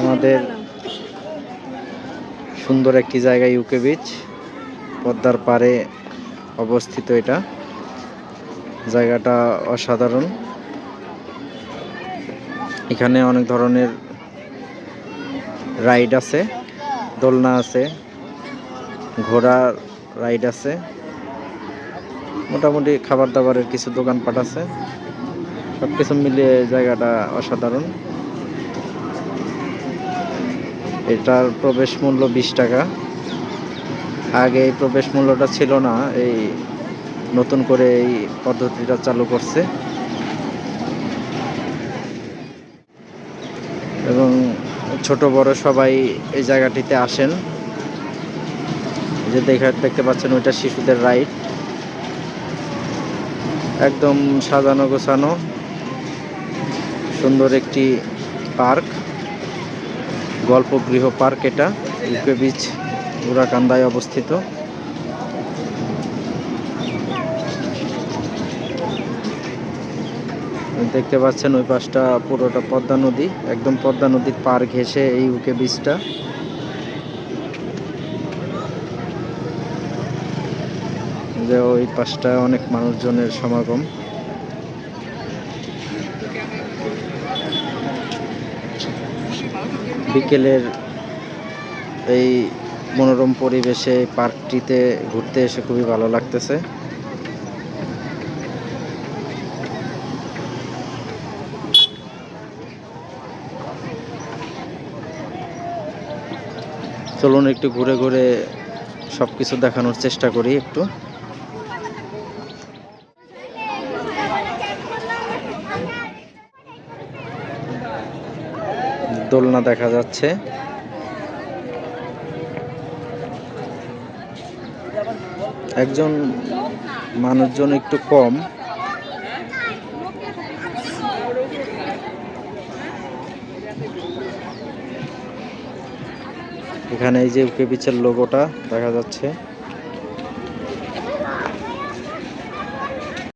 আমাদের সুন্দর একটি জায়গা ইউকে বিচ, পদ্মার পাড়ে অবস্থিত। এটা জায়গাটা অসাধারণ। এখানে অনেক ধরনের রাইড আছে, দোলনা আছে, ঘোড়ার রাইড আছে, মোটামুটি খাবার দাবারের কিছু দোকানপাট আছে। সব কিছু মিলিয়ে জায়গাটা অসাধারণ। এটার প্রবেশ মূল্য 20 টাকা। আগে এই প্রবেশ মূল্যটা ছিল না, এই নতুন করে এই পদ্ধতিটা চালু করছে। এবং ছোট বড় সবাই এই জায়গাটিতে আসেন। যে দেখতে পাচ্ছেন ওইটা শিশুদের রাইড, একদম সাজানো গোছানো সুন্দর একটি পার্ক, গল্পগৃহ পার্ক। এটা ইউকে বিচ উড়াকান্দায় অবস্থিত। দেখতে পাচ্ছেন ওই পাশটা পুরোটা পদ্মা নদী, একদম পদ্মা নদীর পাড় ঘেঁষে এই ইউকে বিচটা। যে ওই পাশটা অনেক মানুষজনের সমাগম। বিকেলের এই মনোরম পরিবেশে পার্কটিতে ঘুরতে এসে খুবই ভালো লাগতেছে। চলুন একটু ঘুরে ঘুরে সবকিছু দেখানোর চেষ্টা করি একটু। দোলনা দেখা যাচ্ছে, একজন মানুষজন একটু কম। এখানে এই যে ইউকে বিচের লোগোটা দেখা যাচ্ছে।